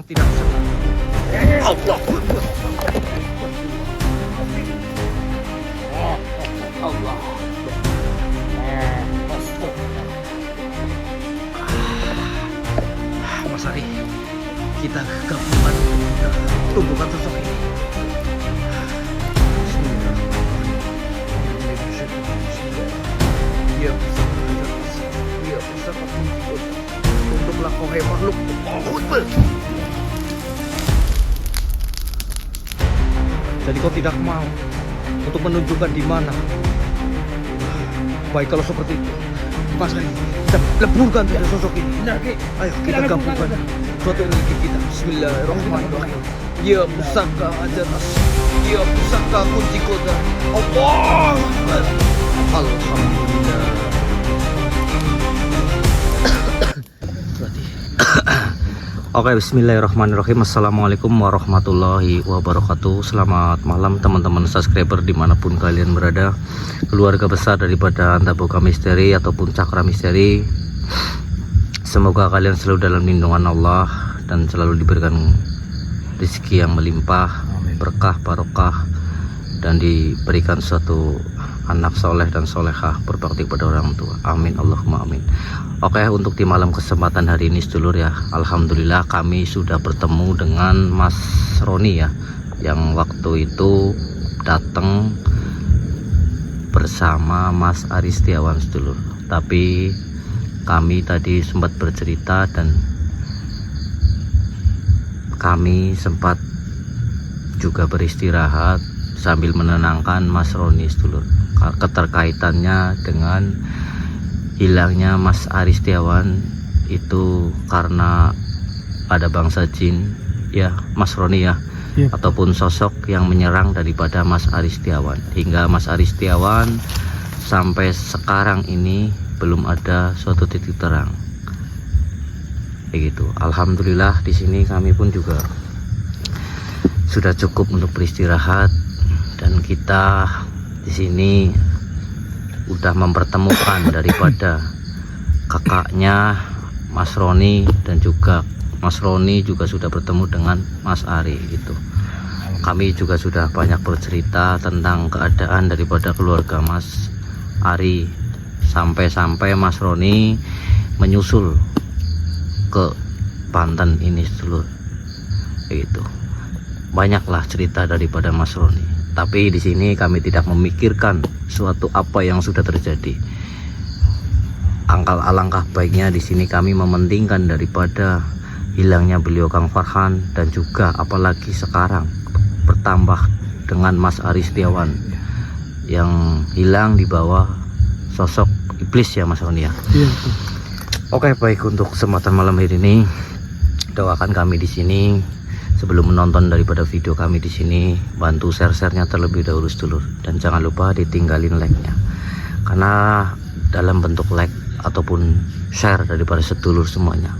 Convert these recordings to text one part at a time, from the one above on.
tidak senang. Allah. Allah. Mas Ari, kita gabungan tumbuhkan sosok ini. Dia bisa bekerja, dia bisa untuk melakukan makhluk. Jadi kau tidak mau untuk menunjukkan di mana. Baik kalau seperti itu, Mas Ari, kita leburkan sosok ini. Ayo kita gabungkan suatu energi kita. Bismillahirrahmanirrahim. Ya pusaka ajaras, ya pusaka kunci kota. Allah Akbar. Alhamdulillah. Oke, bismillahirrahmanirrahim. Assalamualaikum warahmatullahi wabarakatuh. Selamat malam teman-teman subscriber dimanapun kalian berada, keluarga besar daripada Antaboga Misteri ataupun Cakra Misteri. Semoga kalian selalu dalam lindungan Allah dan selalu diberikan rezeki yang melimpah, berkah, barokah, dan diberikan suatu anak soleh dan solehah berbakti kepada orang tua. Amin Allahumma amin. Oke, untuk di malam kesempatan hari ini sedulur ya, alhamdulillah kami sudah bertemu dengan Mas Roni ya, yang waktu itu datang bersama Mas Ari Setiawan sedulur. Tapi kami tadi sempat bercerita dan kami sempat juga beristirahat sambil menenangkan Mas Roni sedulur, keterkaitannya dengan hilangnya Mas Ari Setiawan itu karena ada bangsa jin ya Mas Roni ya, ataupun sosok yang menyerang daripada Mas Ari Setiawan, hingga Mas Ari Setiawan sampai sekarang ini belum ada suatu titik terang begitu. Alhamdulillah di sini kami pun juga sudah cukup untuk beristirahat, dan kita di sini udah mempertemukan daripada kakaknya Mas Roni, dan juga Mas Roni juga sudah bertemu dengan Mas Ari gitu. Kami juga sudah banyak bercerita tentang keadaan daripada keluarga Mas Ari, sampai-sampai Mas Roni menyusul ke Banten ini sedulur gitu. Banyaklah cerita daripada Mas Roni. Tapi di sini kami tidak memikirkan suatu apa yang sudah terjadi. Alangkah baiknya di sini kami mementingkan daripada hilangnya beliau Kang Farhan, dan juga apalagi sekarang bertambah dengan Mas Ari Setiawan yang hilang di bawah sosok iblis ya Mas Roni ya. Oke, baik, untuk kesempatan malam hari ini doakan kami di sini. Sebelum menonton daripada video kami di sini, bantu share-nya terlebih dahulu sedulur, dan jangan lupa ditinggalin like-nya. Karena dalam bentuk like ataupun share daripada sedulur semuanya,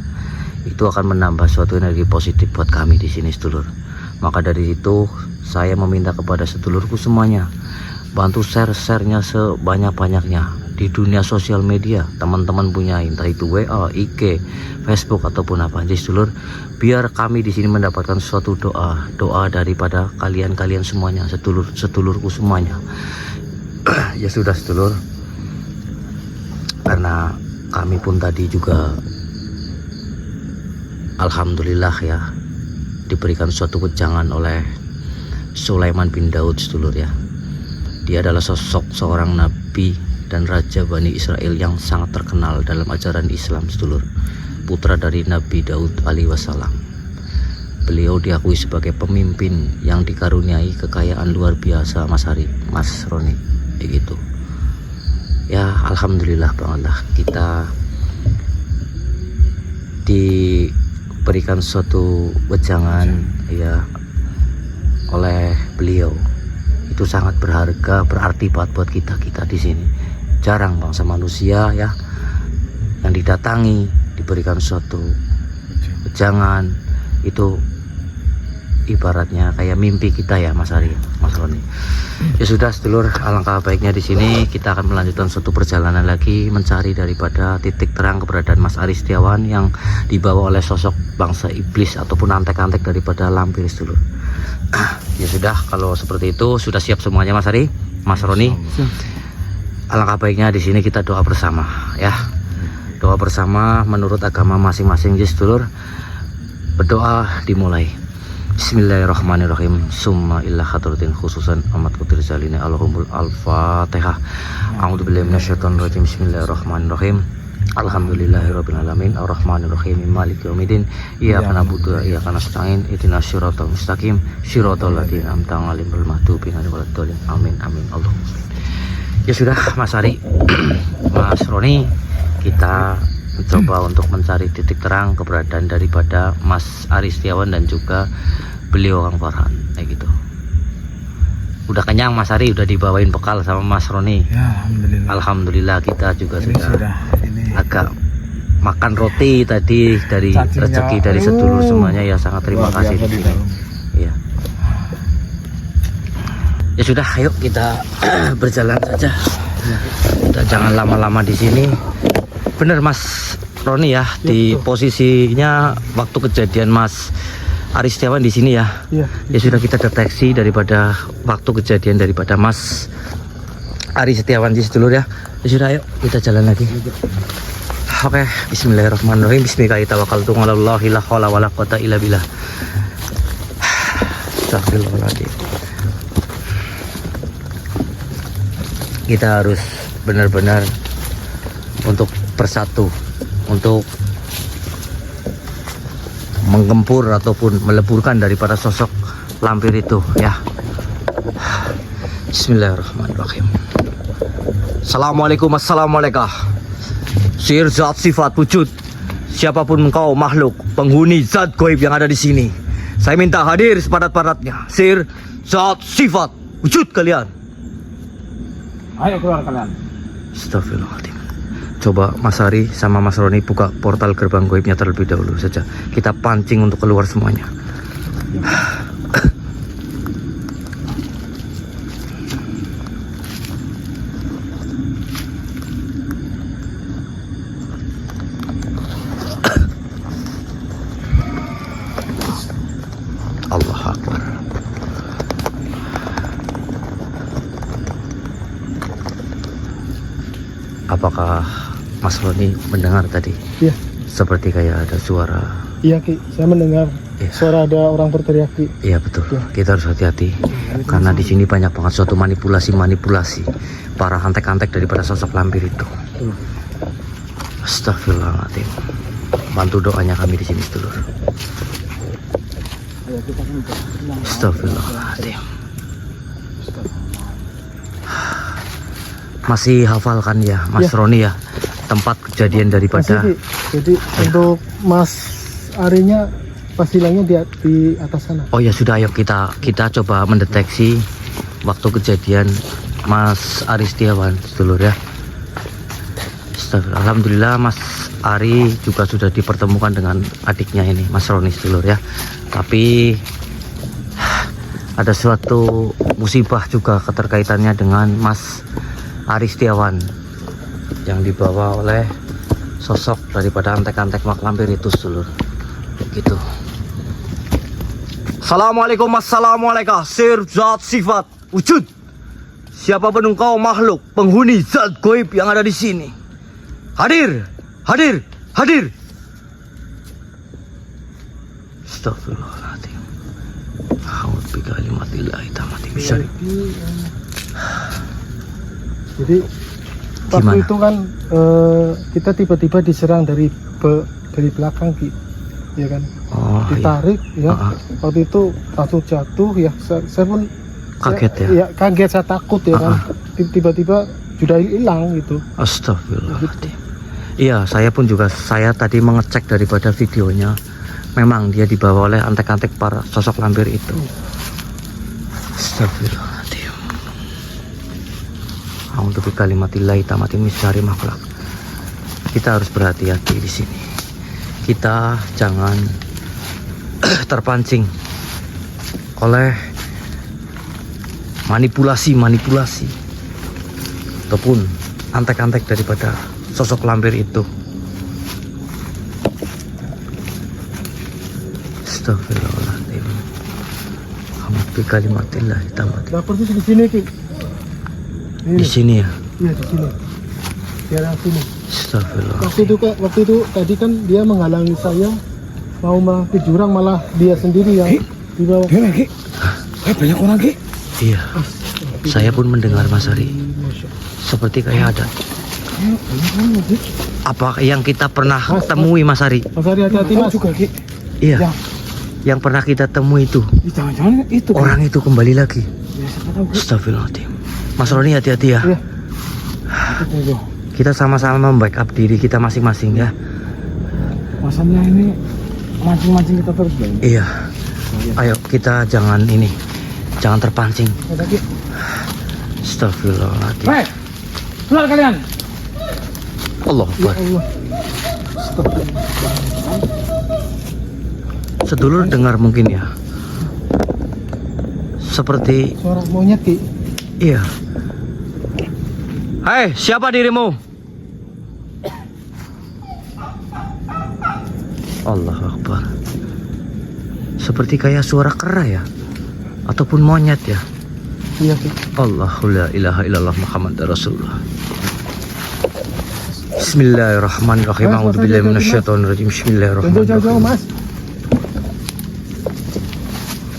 itu akan menambah suatu energi positif buat kami di sini sedulur. Maka dari itu saya meminta kepada sedulurku semuanya, bantu share-nya sebanyak-banyaknya di dunia sosial media teman-teman punya, entah itu WA, IG, Facebook ataupun apa aja sedulur, biar kami di sini mendapatkan suatu doa daripada kalian semuanya, sedulurku semuanya. Ya sudah sedulur, karena kami pun tadi juga alhamdulillah ya diberikan suatu wejangan oleh Sulaiman bin Daud sedulur ya. Dia adalah sosok seorang nabi dan raja Bani Israel yang sangat terkenal dalam ajaran Islam sedulur, putra dari Nabi Daud alaihi wasallam. Beliau diakui sebagai pemimpin yang dikaruniai kekayaan luar biasa Mas Ari, Mas Roni begitu ya. Alhamdulillah bangetlah kita diberikan suatu wejangan ya oleh beliau. Itu sangat berharga, berarti buat kita di sini. Jarang bangsa manusia ya yang didatangi, diberikan suatu wejangan, itu ibaratnya kayak mimpi kita ya Mas Ari, Mas Roni. Ya sudah sedulur, alangkah baiknya di sini kita akan melanjutkan suatu perjalanan lagi mencari daripada titik terang keberadaan Mas Aris Setiawan yang dibawa oleh sosok bangsa iblis ataupun antek-antek daripada lampir sedulur. Ya sudah, kalau seperti itu sudah siap semuanya Mas Ari, Mas Roni. Alangkah baiknya di sini kita doa bersama ya. Doa bersama menurut agama masing-masing ya sedulur. Berdoa dimulai. Bismillahirrahmanirrahim. Summa illa hadratin khususan amat kutir zalina Allahumul al-fatihah. A'udzubillahi minasyaitonir rajim. Bismillahirrahmanirrahim. Alhamdulillahirabbil alamin arrahmanirrahim maliki yaumiddin iyyaka na'budu wa iyyaka nasta'in ihdinas siratal mustaqim siratal ladzina an'amta 'alaihim ghairil maghdubi 'alaihim waladdallin amin amin Allahumma. Ya sudah Mas Ari, Mas Roni, kita mencoba untuk mencari titik terang keberadaan daripada Mas Aris Setiawan dan juga beliau Kang Farhan kayak gitu. Udah kenyang Mas Ari, udah dibawain bekal sama Mas Roni ya? Alhamdulillah kita juga sudah agak makan roti tadi dari rezeki dari sedulur semuanya ya, sangat terima kasih ya. Ya sudah, ayo kita berjalan saja. Kita jangan lama-lama di sini. Bener Mas Roni ya, di posisinya waktu kejadian Mas Aris Setiawan di sini ya. Ya sudah, kita deteksi daripada waktu kejadian daripada Mas Aris Setiawan di sedulur ya. Ya sudah, ayo kita jalan lagi. Oke, bismillahirrahmanirrahim. Bismillahirrahmanirrahim. Tawakkaltu 'alallahi la haula wala quwwata illa billah. Astagfirullahaladzim. Kita harus benar-benar untuk bersatu, untuk menggempur ataupun meleburkan daripada sosok lampir itu ya. Bismillahirrahmanirrahim. Assalamualaikum, assalamualaikum. Sir zat sifat wujud, siapapun engkau makhluk penghuni zat goib yang ada di sini, saya minta hadir sepadat-padatnya. Sir zat sifat wujud kalian, ayo keluar kalian. Astagfirullahaladzim. Coba Mas Ari sama Mas Roni buka portal gerbang goibnya terlebih dahulu saja. Kita pancing untuk keluar semuanya. Allah Akbar. Apakah Mas Roni mendengar tadi? Iya. Seperti kayak ada suara. Iya Ki, saya mendengar suara ada orang berteriak Ki. Iya betul. Ya. Kita harus hati-hati karena di sini banyak banget suatu manipulasi para antek-antek daripada sosok lampir itu. Astagfirullahaladzim. Bantu doanya kami di sini sedulur. Astagfirullahaladzim. Masih hafal kan ya Mas Roni ya tempat kejadian daripada. Jadi untuk Mas Arinya pas hilangnya di atas sana. Oh ya sudah, ayo kita coba mendeteksi waktu kejadian Mas Aris Setiawan sedulur ya. Alhamdulillah Mas Ari juga sudah dipertemukan dengan adiknya ini Mas Roni sedulur ya. Tapi ada suatu musibah juga keterkaitannya dengan Mas Aris Setiawan yang dibawa oleh sosok daripada antek-antek mak lampir itu sedulur gitu. Assalamualaikum, assalamualaikum. Sir zat sifat wujud, siapapun engkau makhluk penghuni zat goib yang ada di sini, hadir, hadir, hadir. Astagfirullahaladzim. A'udzu bikalimatillahi tammati min syarri. Jadi waktu itu kan kita tiba-tiba diserang dari belakang Ki, ya kan? Oh, ditarik iya. Ya. Waktu itu langsung jatuh ya. Saya pun kaget ya. Ya kaget, saya takut ya kan. Tiba-tiba sudah hilang gitu. Astagfirullahaladzim. Iya, saya pun juga tadi mengecek daripada videonya. Memang dia dibawa oleh antek-antek para sosok lampir itu. Astagfirullahaladzim. Untuk kalimatillahi tammati min syarri makhluk. Kita harus berhati-hati di sini. Kita jangan terpancing oleh manipulasi ataupun antek-antek daripada sosok lampir itu. Astagfirullahaladzim. Hamdi kalimatillah tamat. Dapur itu di sini Ki. Di sini ya. Iya di sini. Daerah sini. Astagfirullah. Waktu itu tadi kan dia menghalangi saya mau ke jurang, malah dia sendiri yang di bawah. Banyak orang Ki. Iya. Saya pun mendengar Mas Ari. Seperti kayak ada. Apa yang kita pernah temui Mas Ari? Mas Ari hati-hati Mas. Juga Ki. Iya. Yang pernah kita temui itu. Jangan-jangan itu. Orang itu kembali lagi. Ya, siapa tahu Ki. Astagfirullahaladzim. Mas Roni hati-hati ya. Iya. Kita sama-sama membackup diri kita masing-masing ya. Masanya ini mancing-mancing kita terus Bang. Iya. Ayo kita jangan terpancing. Ada Ki. Astagfirullahaladzim. Hei, keluar kalian. Allah Ya Akbar. Allah. Sedulur dengar mungkin ya. Seperti Suara monyet Ki. iya. Hai, siapa dirimu? Allah Akbar. Seperti kayak suara kera ya, ataupun monyet ya. Iya Ki. Allahu la ilaha illallah Muhammad Rasulullah. Bismillahirrahmanirrahim. Mas, A'udzubillahi Mas, minasyaitonirrajim. Jauh-jauh Bismillahirrahmanirrahim. Mas.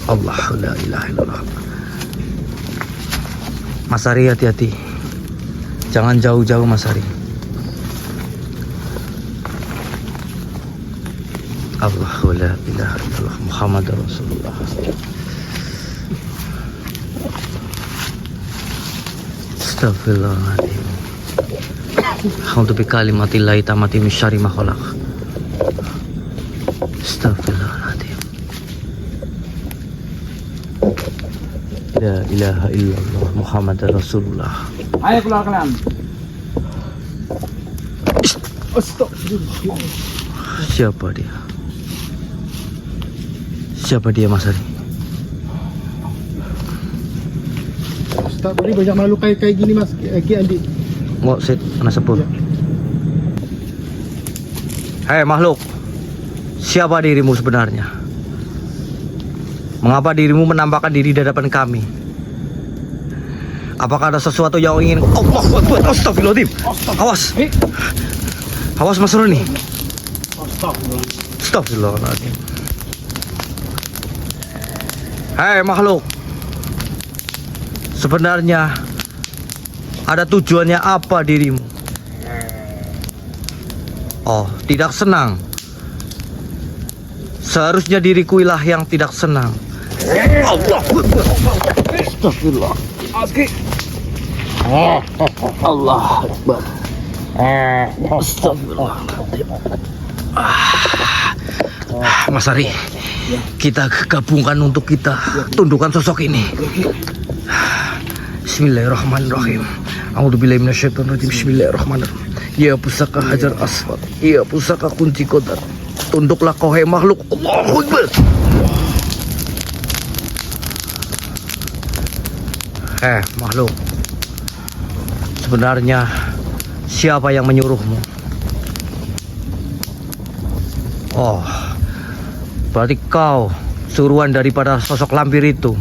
Allahu la ilaha illallah. Mas Ari hati-hati. Jangan jauh-jauh Mas Ari. Allahu la ilaha illallah Muhammad Rasulullah. Astagfirullahaladzim. A'udzu bikalimatillahi tammati min syarri ma khalaq. Astagfirullahaladzim. La ilaha illallah Muhammad Rasulullah. Ayo keluar kalian. Astagfirullah. Siapa dia? Siapa dia Mas Ari? Tak boleh banyak makhluk kayak gini Mas Ki Andi. Mau sit mana sepur? Ya. Hei makhluk, siapa dirimu sebenarnya? Mengapa dirimu menampakkan diri di hadapan kami? Apakah ada sesuatu yang ingin? Allahu Akbar, astagfirullahaladzim. Awas, awas Mas Roni. Astagfirullahaladzim. Hei makhluk, sebenarnya ada tujuannya apa dirimu? Oh, tidak senang. Seharusnya diriku lah yang tidak senang. Allah Astagfirullah. Allah Akbar. Astagfirullah. Mas Ari, kita gabungkan untuk kita tundukkan sosok ini. Bismillahirrahmanirrahim. A'udzubillahi minasyaitonirrajim. Bismillahirrahmanirrahim. Ya pusaka hajar aswad, ya pusaka kunci kodar, tunduklah kau hai makhluk. Allahu Akbar. Makhluk, sebenarnya siapa yang menyuruhmu? Oh, berarti kau suruhan daripada sosok lampir itu.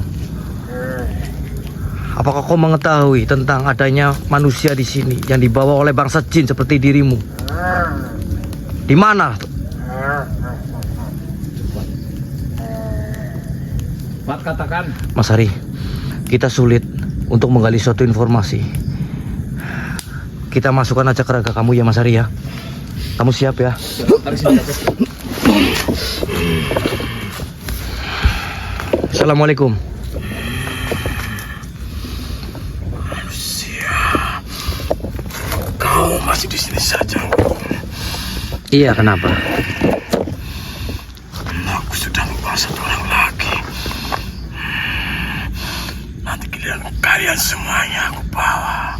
Apakah kau mengetahui tentang adanya manusia di sini yang dibawa oleh bangsa jin seperti dirimu? Di mana? Mat katakan. Mas Ari, kita sulit untuk menggali suatu informasi. Kita masukkan aja ke raga kamu ya Mas Ari ya. Kamu siap ya? Assalamualaikum. Kau masih di sini saja. Iya, kenapa? Aku sudah membawa satu orang lagi. Nanti kalian semuanya aku bawa.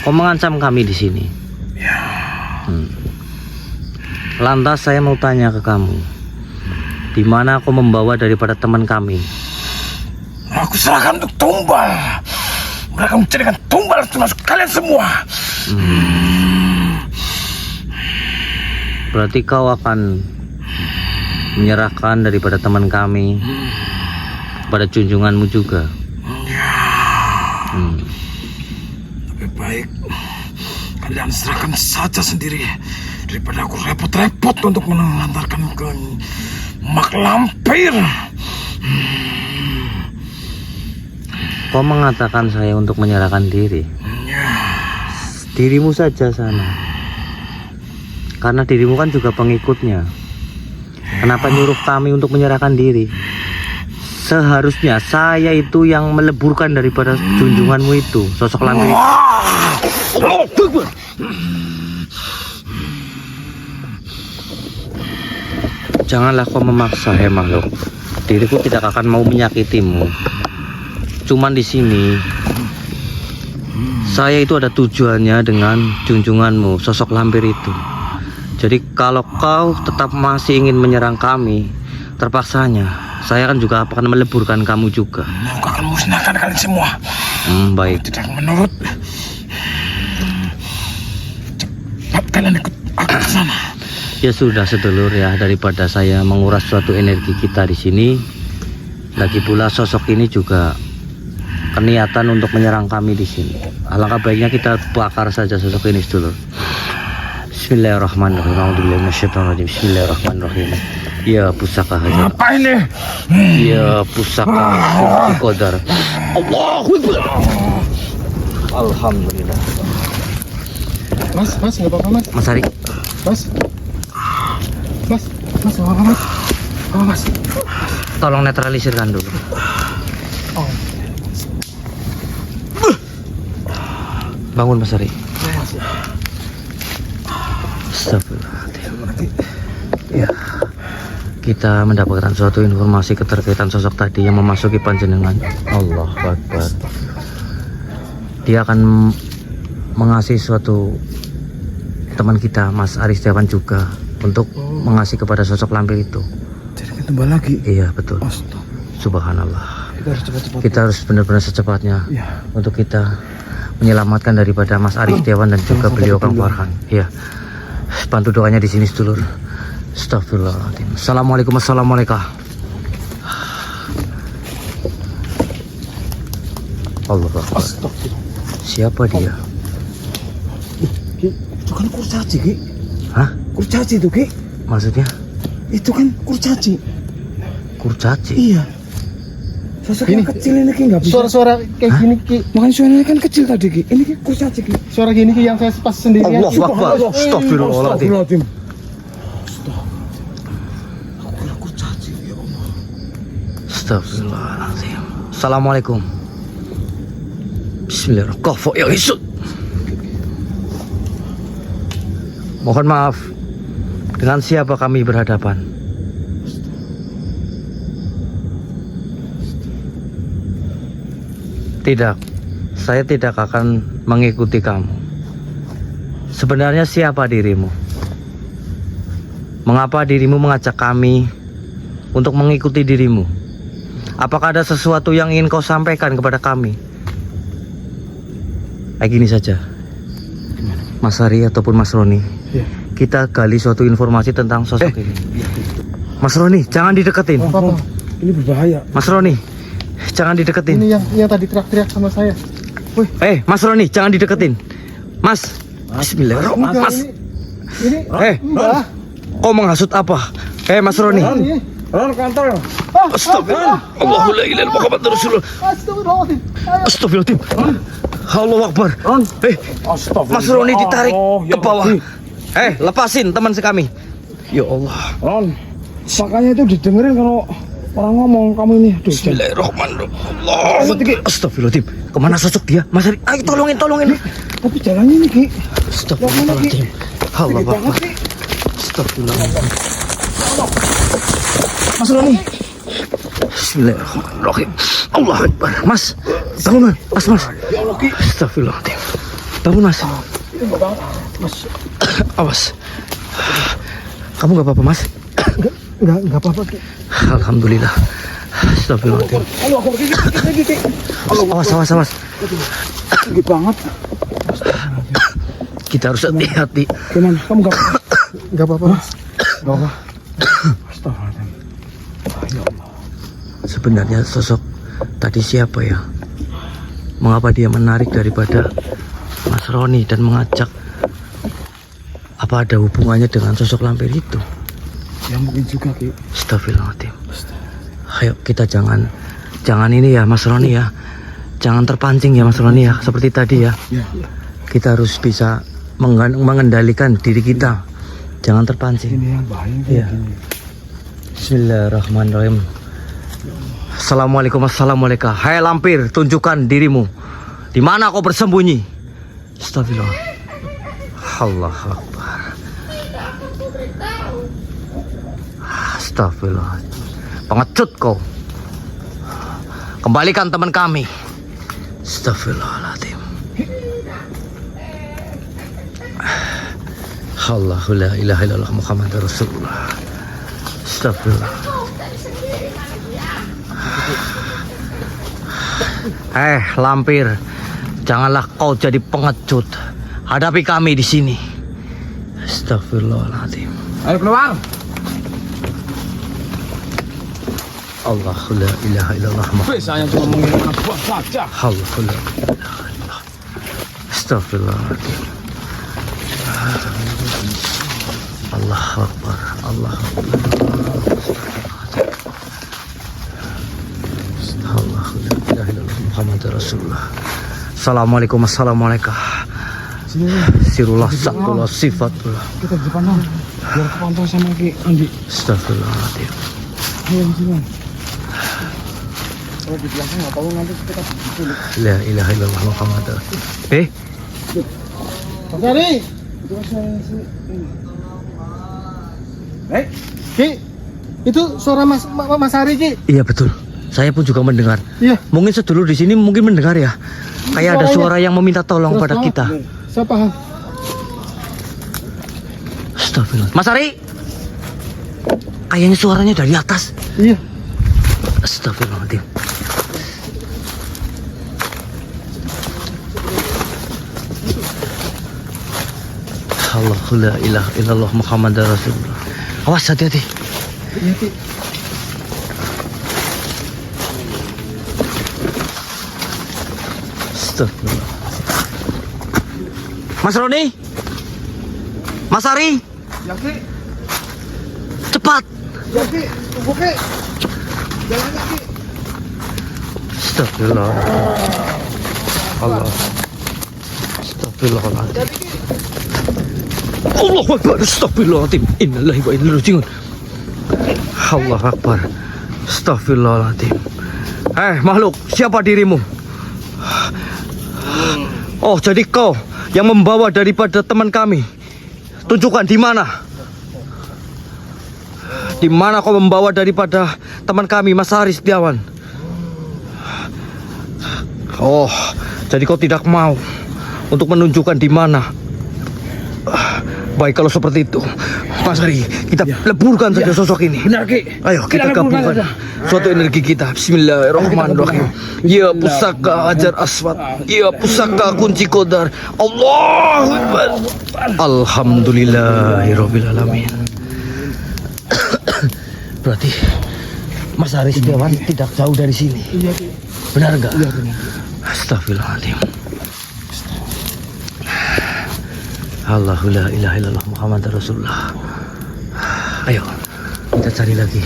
Kau mengancam kami di sini. Ya. Lantas saya mau tanya ke kamu. di mana kau membawa daripada teman kami. Aku serahkan untuk tumbal. Mereka menjadikan tumbal termasuk kalian semua. Berarti kau akan menyerahkan daripada teman kami pada junjunganmu juga. Lebih baik kalian serahkan saja sendiri daripada aku repot-repot untuk menelantarkan ke mak lampir. Kau mengatakan saya untuk menyerahkan diri. Dirimu saja sana. Karena dirimu kan juga pengikutnya. Kenapa nyuruh kami untuk menyerahkan diri? Seharusnya saya itu yang meleburkan daripada junjunganmu itu, sosok lampir. Janganlah kau memaksa, hei makhluk. Diriku tidak akan mau menyakitimu. Cuman di sini saya itu ada tujuannya dengan junjunganmu, sosok lampir itu. Jadi kalau kau tetap masih ingin menyerang kami, terpaksanya saya kan juga akan meleburkan kamu juga. Aku akan musnahkan kalian semua. Baik. Tidak menurut. Cepat kalian ikut aku ke sana. Ya sudah sedulur ya, daripada saya menguras suatu energi kita di sini. Lagi pula sosok ini juga keniatan untuk menyerang kami di sini. Alangkah baiknya kita bakar saja sosok ini sedulur. Bismillahirrahmanirrahim. A'udzubillahi minasyaitonirrajim. Bismillahirrahmanirrahim. Ya pusaka hajar. Apa ini? Ya pusaka kunci qadar. Allahu Akbar. Alhamdulillah. Mas, nggak apa-apa mas. Mas Ari, Mas, nggak apa-apa mas. Oh mas. tolong netralisirkan dulu. Oh. Bangun Mas Ari. Ya, mas. Astagfirullahaladzim. Ya, kita mendapatkan suatu informasi keterkaitan sosok tadi yang memasuki panjenengan. Allah Akbar. Dia akan mengasih suatu teman kita, Mas Aris Setiawan juga, untuk mengasih kepada sosok lampir itu. Jadi kembali lagi. Iya betul. Astaga. Subhanallah. Kita harus cepat-cepat. Kita harus benar-benar secepatnya Ya. untuk kita menyelamatkan daripada Mas Aris Setiawan dan juga beliau Kang Farhan. Iya. Bantu doanya di sini sedulur. Astagfirullahaladzim. Assalamualaikum. Assalamualaikum. Allah Akbar. Astagfirullah. Siapa dia? Ki, itu kan kurcaci, Ki. Hah? Kurcaci itu, Ki. Maksudnya? Itu kan kurcaci. Kurcaci? Iya. Sosoknya Gini. kecil ini, Ki, nggak bisa. Suara-suara kayak gini ki, Makanya suaranya kan kecil tadi, Ki. Ini Ki kurcaci, Ki. suara gini ki yang saya pas sendirian. Allah Akbar. Astagfirullahaladzim. Astagfirullahaladzim. Aku kira kurcaci, ya Allah. Astagfirullahaladzim. Assalamualaikum. Bismillahirrahmanirrahim. Ya Isut. Mohon maaf. Dengan siapa kami berhadapan? Tidak. Saya tidak akan mengikuti kamu. Sebenarnya siapa dirimu? Mengapa dirimu mengajak kami untuk mengikuti dirimu? Apakah ada sesuatu yang ingin kau sampaikan kepada kami? Kayak gini saja, Mas Ari ataupun Mas Roni, Iya. kita gali suatu informasi tentang sosok ini. Mas Roni, jangan dideketin. Apa? Ini berbahaya. Mas Roni, jangan dideketin. Ini yang tadi teriak-teriak sama saya. Mas Roni, jangan dideketin. Mas, Bismillahirrahmanirrahim. Mas, Ini enggak. kau menghasut apa? Mas Roni. Ini. Ron, kantor. Astagfirullah. Allahu la ilaha illallah Muhammadur Rasulullah. Astagfirullahaladzim. Ayo. Astagfirullahaladzim. Allahu Akbar. Astagfirullah. Mas Roni ditarik Oh, ya ke bawah. Rabbi. Lepasin teman sekami. Ya Allah. Ron, makanya itu didengerin kalau orang ngomong kamu ini. Aduh, Bismillahirrahmanirrahim. Allah. Astagfirullahaladzim. Kemana sosok dia? Mas Ari, ayo tolongin. tapi jalannya ini, Ki. Astagfirullahaladzim. Allah Sakit banget, Akbar. Ki. Astagfirullahaladzim. Mas Roni. Bismillahirrahmanirrahim. Allah Akbar. Mas, bangun Mas. Mas. Ya Allah, Ki. Astagfirullahaladzim. Bangun Mas. Ini enggak banget. Mas. Awas. Kamu gak apa-apa Mas? Enggak apa-apa, Ki. Alhamdulillah. Astagfirullahaladzim. Halo, aku Ki. Awas. Tinggi banget. Kita harus hati-hati. Gimana? Kamu enggak apa-apa, Mas? Enggak apa. Astagfirullahaladzim. Ya Allah. Sebenarnya sosok tadi siapa ya? Mengapa dia menarik daripada Mas Roni dan mengajak? Apa ada hubungannya dengan sosok lampir itu? Ya mungkin juga, Ki. Astagfirullahaladzim. Ayo kita jangan ini ya Mas Roni ya. Jangan terpancing ya Mas Roni ya. Seperti tadi ya. Ya. Kita harus bisa mengendalikan diri kita. Jangan terpancing. Ini yang bahaya, Ki. Iya. Bismillahirrahmanirrahim. Assalamualaikum. Hai lampir, tunjukkan dirimu. Di mana kau bersembunyi? Astagfirullah. Allah Akbar. Astagfirullah. Pengecut kau. Kembalikan teman kami. Astagfirullahaladzim. Allahu la ilaha illallah Muhammadur Rasulullah. Astagfirullah. Lampir, janganlah kau jadi pengecut. Hadapi kami di sini. Astagfirullahaladzim. Ayo keluar. Allahu la ilaha illallah Muhammad. Saya cuma menginginkan buah saja. Allahu la ilaha illallah. Astagfirullahaladzim. Allahu Akbar. Allahu Akbar. Allahu la ilaha illallah Muhammad Rasulullah. Assalamualaikum. Sini, Sirullah sakullah sifatullah. kita di depan dong. Biar kepantau sama Ki Andi. Astagfirullahaladzim. Ayo sini. Kalau di belakang nggak tahu nanti kita diculik. La ilaha illallah Muhammad. Mas Ari. Itu sini. Ki, itu suara Mas Ari, Ki. Iya betul. Saya pun juga mendengar. Iya. Mungkin sedulur di sini mungkin mendengar ya. Kayak ada suara yang meminta tolong pada kita. Saya paham. Astagfirullah. Mas Ari. Kayaknya suaranya dari atas. Iya. Astagfirullahaladzim. Allahu la ilaha illallah Muhammad Rasulullah. Awas hati-hati. Iya, Ki. Astagfirullah. Mas Roni. Mas Ari. Ya, Ki. Cepat. Ya, Ki. Tunggu, Ki. Jalan, Ki. Astagfirullah. Allah. Astagfirullahaladzim. Allahu Akbar. Astagfirullahaladzim. Innalillahi wa inna ilaihi raji'un. Allahu Akbar. Astagfirullahaladzim. Makhluk, siapa dirimu? Oh, jadi kau yang membawa daripada teman kami. Tunjukkan di mana. Di mana kau membawa daripada teman kami, Mas Haris Setiawan? Oh, jadi kau tidak mau untuk menunjukkan di mana. Baik kalau seperti itu, Mas Ari, kita leburkan saja sosok ini. Benar, Ki. Ayo kita gabungkan suatu energi kita. Bismillahirrahmanirrahim. Ya pusaka Hajar Aswad, ya pusaka kunci Qadar. Allahu Akbar. Alhamdulillahirabbil alamin. Berarti Mas Haris Setiawan tidak jauh dari sini. Iya, Ki. Benar enggak? Iya, benar. Astagfirullahaladzim. Allahu la ilaha illallah Muhammad Rasulullah. Ayo kita cari lagi.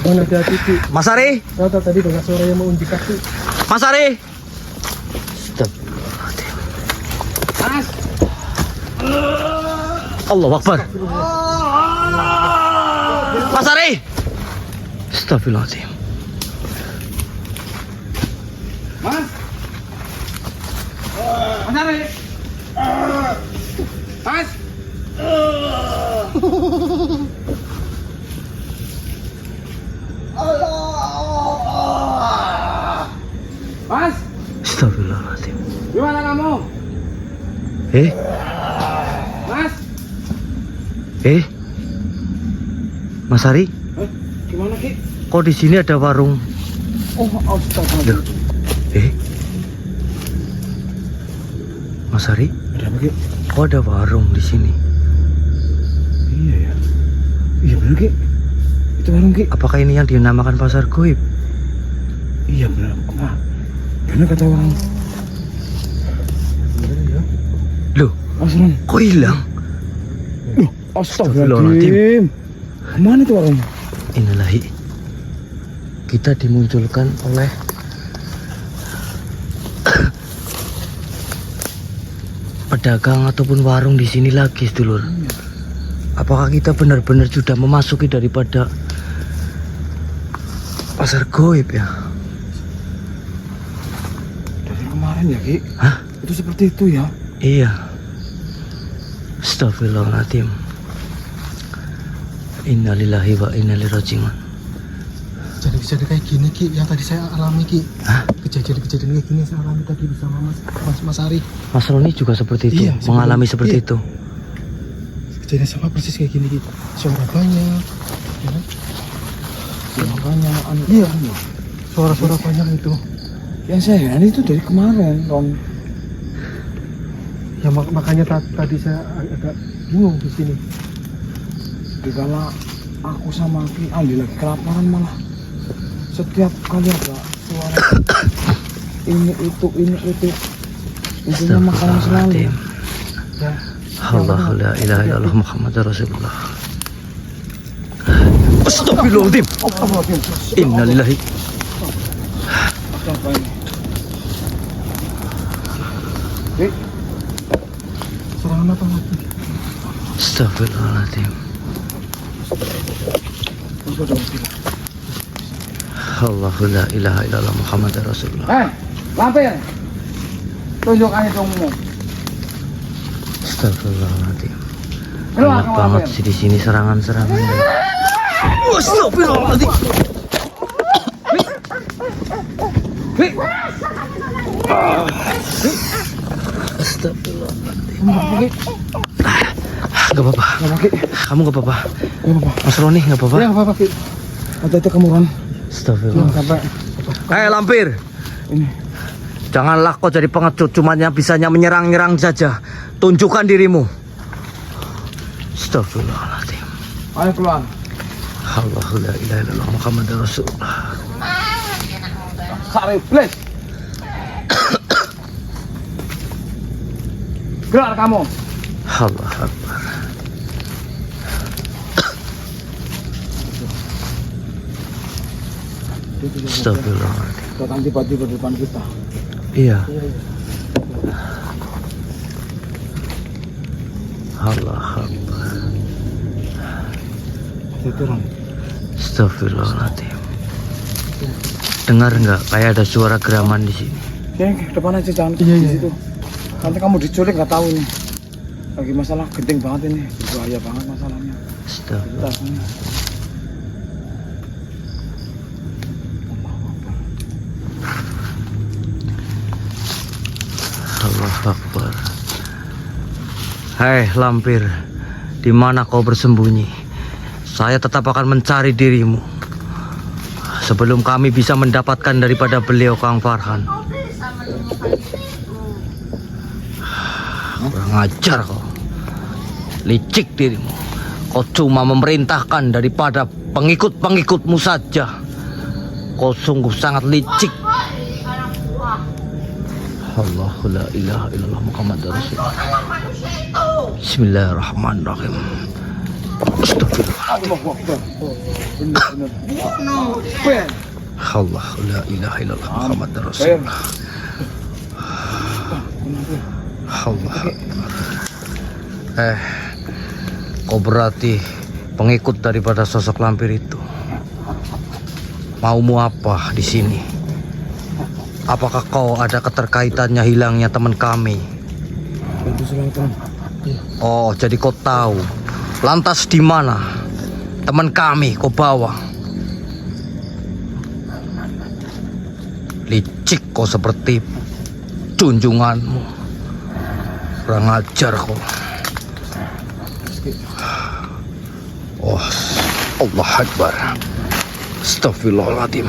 Bang, hati-hati, Ki. Mas Ari. Saya tahu tadi dengar suara yang mengindikasi. Mas Ari. Astagfirullahaladzim. Mas. Allahu Akbar. Mas Ari. Astagfirullahaladzim. Mas. Mas Ari. Mas. Mas. Astagfirullahaladzim. Gimana kamu? Mas. Mas Ari. Eh? Kok di sini ada warung? Oh, astaga. Loh. Mas Ari, Ada apa, Ki? kok ada warung di sini? Iya ya. Iya bener, Ki. Itu warung, Ki. Apakah ini yang dinamakan pasar goib? Iya bener. Nah, bener kata orang. Bener ya. Loh, Asron. kok hilang? Loh, astagfirullahaladzim. Kemana itu warung? Innalillahi. Kita dimunculkan oleh pedagang ataupun warung di sini lagi, sedulur. Apakah kita benar-benar sudah memasuki daripada pasar goib ya? Dari kemarin ya, Ki. Hah? Itu seperti itu ya. Iya. Astagfirullahaladzim. Innalillahi wa inna ilaihi raji'un. Kejadian kayak gini Ki, yang tadi saya alami Ki. Hah? Kejadian kayak gini saya alami tadi bersama Mas Ari. Mas Roni juga seperti itu, Iya, mengalami seperti- seperti itu. Kejadian sama persis kayak gini Ki. Suara banyak, ya kan? Suara banyak. Iya, suara-suara banyak itu. Yang saya heran itu dari kemarin, Ron. Ya makanya tadi saya agak bingung di sini. Dikala aku sama Ki Andi lagi kelaparan malah setiap kali ada suara ini itu intinya makanan selalu. Astagfirullahaladzim. Ya, Allahu la ilaha illallah Muhammad Rasulullah. Astagfirullahaladzim. Innalillahi. Apa ini? Ki, serangan apa lagi? Astagfirullahaladzim. apa dong, Ki? Allahu la ilaha illallah Muhammad Rasulullah. Lampir. Tunjukkan hidungmu. Astagfirullahaladzim. Keluar, Banyak keluar, banget Fir. sih di sini serangan-serangan. Astagfirullahaladzim. Ki, Astagfirullahaladzim. kenapa, Ki? Gak apa-apa. Kenapa, Ki? Kamu gak apa-apa. Kenapa? Mas Roni gak apa-apa. Ya, apa-apa, Ki. Hati-hati kamu, Ron. Astagfirullah. Sampai Lampir. ini. Janganlah kau jadi pengecut, cumanya bisanya menyerang-nyerang saja. Tunjukkan dirimu. Astagfirullahaladzim. Ayo keluar. Allahu la ilaha illallah Muhammad Rasulullah. Sari, please. Keluar kamu. Allah Akbar. Astagfirullahaladzim. Datang tiba-tiba di depan kita. Iya. Allah Akbar. Itu, Ron. Astagfirullahaladzim. Dengar nggak kayak ada suara geraman di sini? Oke, depan aja jangan Iya, di iya. situ. Nanti kamu diculik nggak tahu ini. Lagi masalah genting banget ini, berbahaya banget masalahnya. Astagfirullah. Kita ini. Allah Akbar. Hei Lampir, di mana kau bersembunyi? Saya tetap akan mencari dirimu sebelum kami bisa mendapatkan daripada beliau Kang Farhan. Kurang ajar kau, licik dirimu. Kau cuma memerintahkan daripada pengikut-pengikutmu saja. Kau sungguh sangat licik. Allahu la ilaha illallah Muhammad Rasulullah. Bismillahirrahmanirrahim. Astagfirullah. Allahu Akbar. Oh, benar. Ben. Allahu la ilaha illallah Muhammad Rasulullah. Allah Akbar. Kau berarti pengikut daripada sosok Lampir itu. Maumu apa di sini? Apakah kau ada keterkaitannya hilangnya teman kami? Bantu selatan. Oh, jadi kau tahu. Lantas di mana teman kami kau bawa? Licik kau seperti junjunganmu. Kurang ajar kau. Oh, Allah Akbar. Astagfirullahaladzim.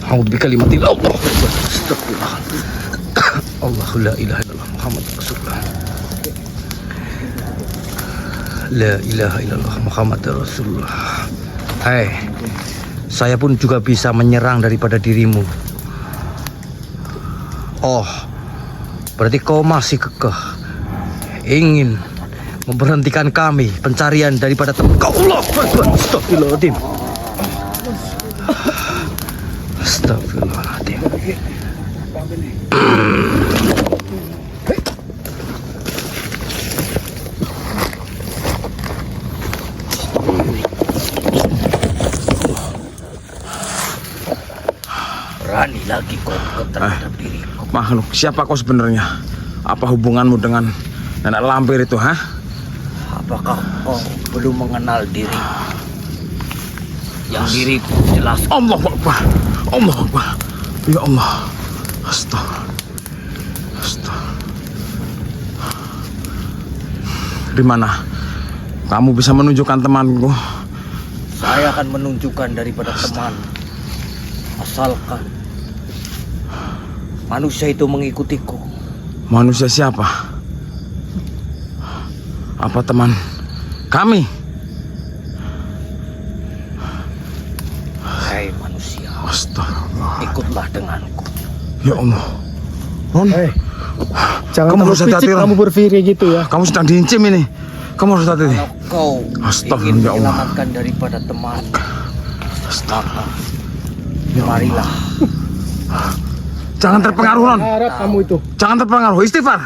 A'udzu bikalimatillah. Allah. Astagfirullah. Allahu la ilaha illallah Muhammad Rasulullah. La ilaha illallah Muhammad Rasulullah. Hai, saya pun juga bisa menyerang daripada dirimu. Oh, berarti kau masih kekeh ingin memberhentikan kami pencarian daripada teman kau. Allah Akbar. Astagfirullahaladzim. Astagfirullahaladzim. Berani lagi kau terhadap diriku. Makhluk, siapa kau sebenarnya? Apa hubunganmu dengan nenek lampir itu, ha? Apakah kau belum mengenal diri? Yang diriku jelas. Allahu Akbar. Allahu Akbar. Ya Allah. Astagfirullah. Di mana kamu bisa menunjukkan temanku? Saya akan menunjukkan daripada teman. Asalkan manusia itu mengikutiku. Manusia siapa? Apa teman kami? Hai manusia, Astagfirullah. ikutlah denganku. Ya Allah. Ron, Jangan Kamu terlalu harus hati-hati, picik Ron. kamu berpikir gitu ya. kamu sedang diincim ini. Kamu harus hati-hati. Kalau kau Astagfirullah, ingin ya Allah. menyelamatkan daripada teman, maka marilah. Jangan terpengaruh, Ron. Harap kamu itu. Jangan terpengaruh. Istighfar.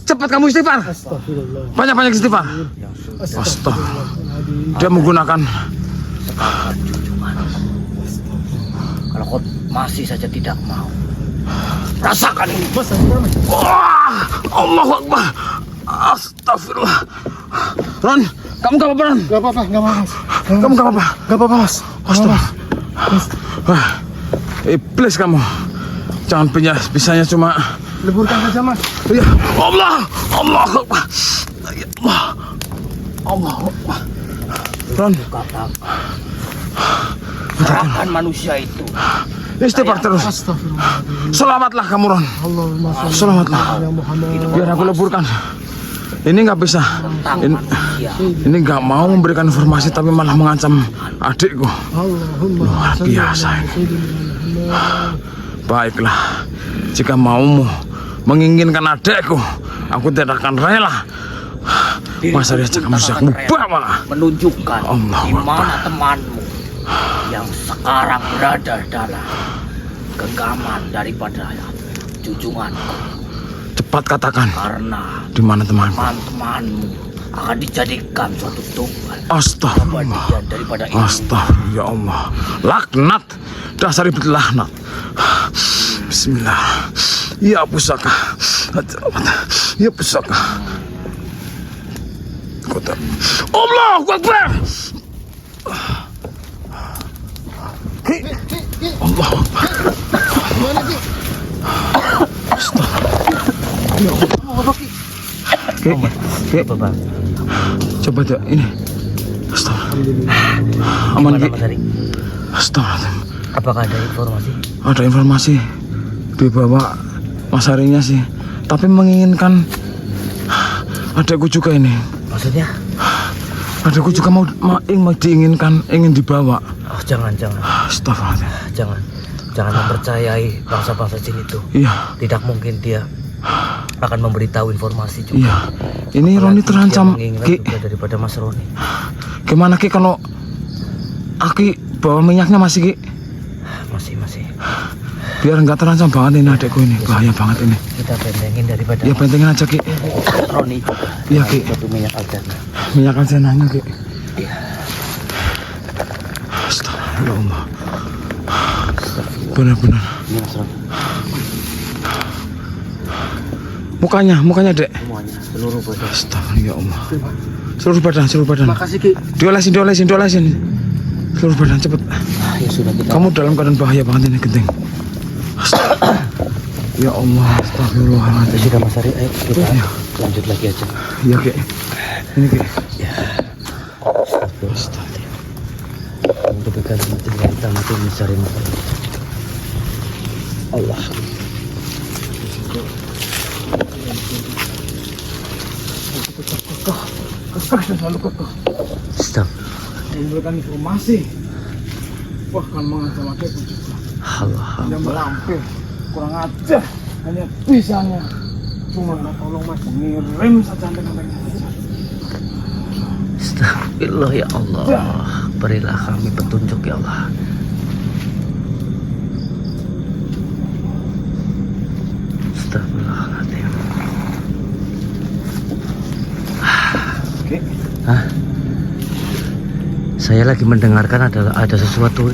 Cepat kamu istighfar. Astagfirullah. Banyak-banyak istighfar. Yang sudah Astagfirullah. Dia menggunakan sekarang junjungan. Kalau kau masih saja tidak mau, rasakan ini. Wah, Allahu Akbar. Astagfirullah. Ron, kamu gak apa-apa, Ron? Gak apa-apa, gak apa-apa. Kamu gak apa-apa? Gak apa-apa, Mas. Astagfirullah. Wah, iblis kamu. Jangan bisanya cuma. Leburkan saja, Mas. Ya Allah, Allahu Akbar. Ya Allah, Allahu Akbar. Ron, Katakan, serahkan manusia itu. istighfar terus. Astagfirullah. Selamatlah kamu, Ron. Allahumma sholli Selamatlah. ala Muhammad. Biar aku leburkan. Ini nggak bisa. Tentang Ini, manusia. ini nggak mau memberikan informasi tapi malah mengancam adikku. Allahumma Luar sholli ala biasa ini. Sayyidina Muhammad. Baiklah, jika maumu menginginkan adikku, aku tidak akan rela. Masa dia cakap manusia aku bawa. Menunjukkan Allah di mana temanmu yang sekarang berada dalam genggaman daripada junjunganku. Cepat katakan, Karena di mana temanku? teman-temanmu akan dijadikan suatu tunggal Astagfirullah. bagian daripada ini. Astagfirullah, ya Allah. Laknat, dasar iblis laknat. Bismillah. Ya pusaka. Ya pusaka. Kota. Allahu Akbar. Allahu Akbar. Oke, Bapak, coba deh ini. Astagfirullah. Aman, Ki. Mas Ari? Astagfirullah. Apakah ada informasi? Ada informasi dibawa Mas Harinya sih, tapi menginginkan adikku juga ini. Maksudnya? Adikku juga mau diinginkan, ingin dibawa. Oh, jangan. Astagfirullah. Jangan mempercayai bangsa-bangsa jin itu. Iya, Tidak mungkin dia akan memberitahu informasi juga. iya. Ini Roni Apalagi terancam, dia menginginkan Ki. juga daripada Mas Roni. Gimana Ki kalau Aki bawa minyaknya masih Ki? Masih. Biar nggak terancam banget ini adikku ini, bahaya banget ini. Kita bentengin daripada Ya bentengin aja Ki. Roni. Iya Ki. Satu minyak aljanna. Minyak aljananya Ki. Iya. Astagfirullah. Benar-benar. Ini Mas Roni. Mukanya Dek. Semuanya, seluruh badan. Astagfirullah, ya Allah. Seluruh badan. Makasih, Ki. Diolesin. Seluruh badan cepet. Ya sudah kita. Kamu dalam keadaan bahaya banget ini genting. Astagfirullah. Ya Allah, astagfirullahaladzim. Sudah Mas Ari, ayo kita Iya. lanjut lagi aja. Iya Ki. Ini Ki. Ya. Astagfirullah. untuk begal mati kita mati mencari makan. Allah. Kekeh dan selalu kekeh. Stop. Memberikan informasi. Wah, kan mengancam adekku juga. Allah. Hanya melampir, kurang ajar. Hanya bisanya cuma tolong mas ngirim saja dengan saja. Astagfirullah ya Allah. Berilah kami petunjuk ya Allah. Astagfirullahaladzim. Oke. Hah? Saya lagi mendengarkan ada sesuatu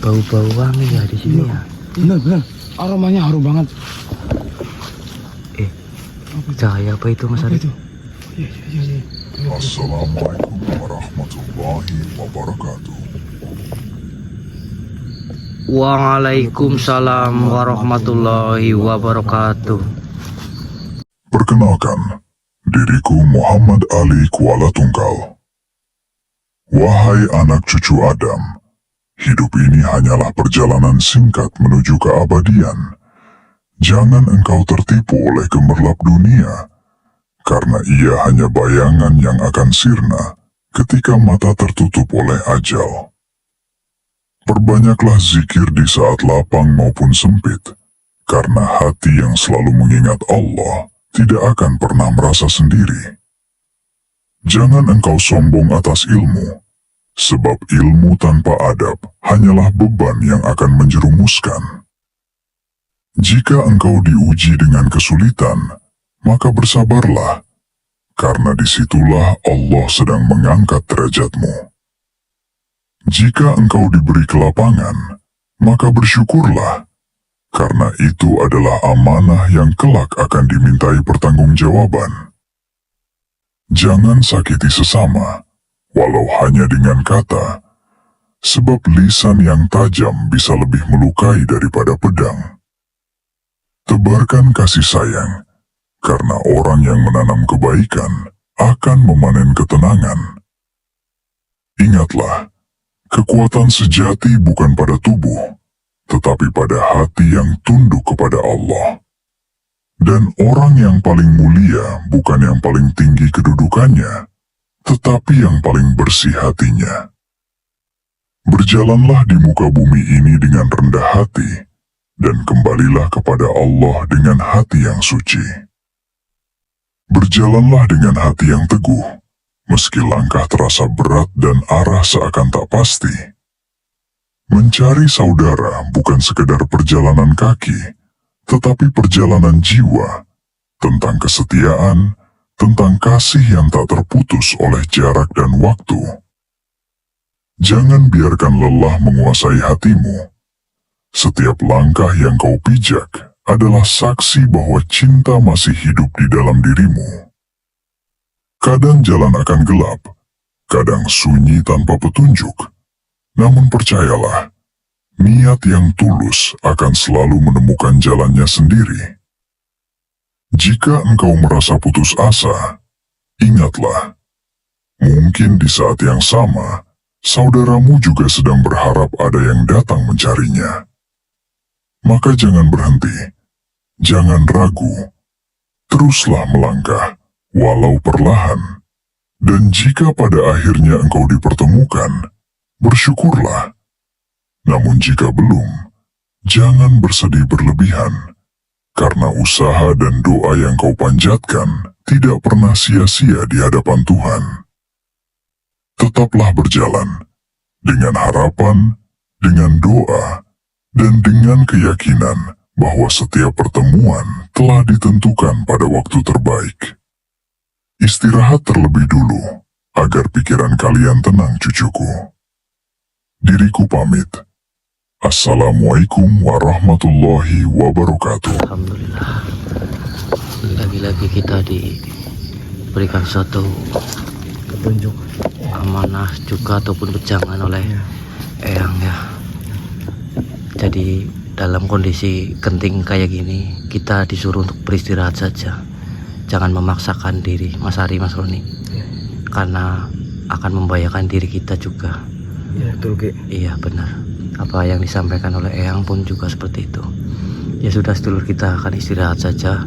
bau-bau wangi ya di sini ya. Bener, aromanya harum banget. Cahaya apa itu Mas Ari? Iya. Assalamualaikum warahmatullahi wabarakatuh. Waalaikumsalam warahmatullahi wabarakatuh. Perkenalkan, diriku Muhammad Ali Kuala Tunggal. Wahai anak cucu Adam, hidup ini hanyalah perjalanan singkat menuju keabadian. Jangan engkau tertipu oleh gemerlap dunia, karena ia hanya bayangan yang akan sirna ketika mata tertutup oleh ajal. Perbanyaklah zikir di saat lapang maupun sempit, karena hati yang selalu mengingat Allah tidak akan pernah merasa sendiri. Jangan engkau sombong atas ilmu, sebab ilmu tanpa adab hanyalah beban yang akan menjerumuskan. Jika engkau diuji dengan kesulitan, maka bersabarlah, karena disitulah Allah sedang mengangkat derajatmu. Jika engkau diberi kelapangan, maka bersyukurlah, karena itu adalah amanah yang kelak akan dimintai pertanggungjawaban. Jangan sakiti sesama, walau hanya dengan kata, sebab lisan yang tajam bisa lebih melukai daripada pedang. Tebarkan kasih sayang, karena orang yang menanam kebaikan akan memanen ketenangan. Ingatlah, kekuatan sejati bukan pada tubuh, tetapi pada hati yang tunduk kepada Allah. Dan orang yang paling mulia bukan yang paling tinggi kedudukannya, tetapi yang paling bersih hatinya. Berjalanlah di muka bumi ini dengan rendah hati, dan kembalilah kepada Allah dengan hati yang suci. Berjalanlah dengan hati yang teguh, meski langkah terasa berat dan arah seakan tak pasti. Mencari saudara bukan sekedar perjalanan kaki, tetapi perjalanan jiwa, tentang kesetiaan, tentang kasih yang tak terputus oleh jarak dan waktu. Jangan biarkan lelah menguasai hatimu. Setiap langkah yang kau pijak adalah saksi bahwa cinta masih hidup di dalam dirimu. Kadang jalan akan gelap, kadang sunyi tanpa petunjuk. Namun percayalah, niat yang tulus akan selalu menemukan jalannya sendiri. Jika engkau merasa putus asa, ingatlah, mungkin di saat yang sama, saudaramu juga sedang berharap ada yang datang mencarinya. Maka jangan berhenti, jangan ragu, teruslah melangkah, walau perlahan. Dan jika pada akhirnya engkau dipertemukan, bersyukurlah. Namun jika belum, jangan bersedih berlebihan, karena usaha dan doa yang kau panjatkan tidak pernah sia-sia di hadapan Tuhan. Tetaplah berjalan, dengan harapan, dengan doa, dan dengan keyakinan bahwa setiap pertemuan telah ditentukan pada waktu terbaik. Istirahat terlebih dulu, agar pikiran kalian tenang cucuku. Diriku pamit. Assalamualaikum warahmatullahi wabarakatuh. Alhamdulillah. Lagi-lagi kita diberikan suatu Petunjuk. amanah juga ataupun wejangan oleh Eyang ya. Jadi dalam kondisi genting kayak gini, kita disuruh untuk beristirahat saja. Jangan memaksakan diri, Mas Ari, Mas Roni. Karena akan membahayakan diri kita juga. Ya betul Ki. Iya benar. Apa yang disampaikan oleh Eyang pun juga seperti itu. Ya sudah sedulur, kita akan istirahat saja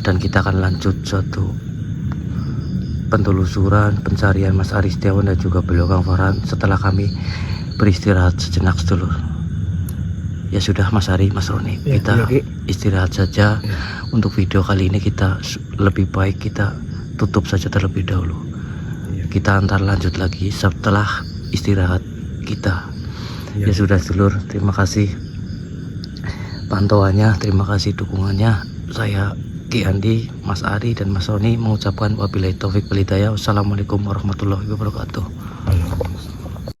dan kita akan lanjut suatu penelusuran pencarian Mas Ari Setiawan dan juga beliau Kang Farhan setelah kami beristirahat sejenak sedulur. Ya sudah Mas Ari, Mas Roni, Ya, kita iya, Ki. istirahat saja. Ya. Untuk video kali ini kita lebih baik kita tutup saja terlebih dahulu. Ya. Kita antar lanjut lagi setelah istirahat kita. Ya sudah sedulur, terima kasih pantauannya, terima kasih dukungannya. Saya Ki Andi, Mas Ari dan Mas Roni mengucapkan wabillahi taufik wal hidayah. Wassalamualaikum warahmatullahi wabarakatuh.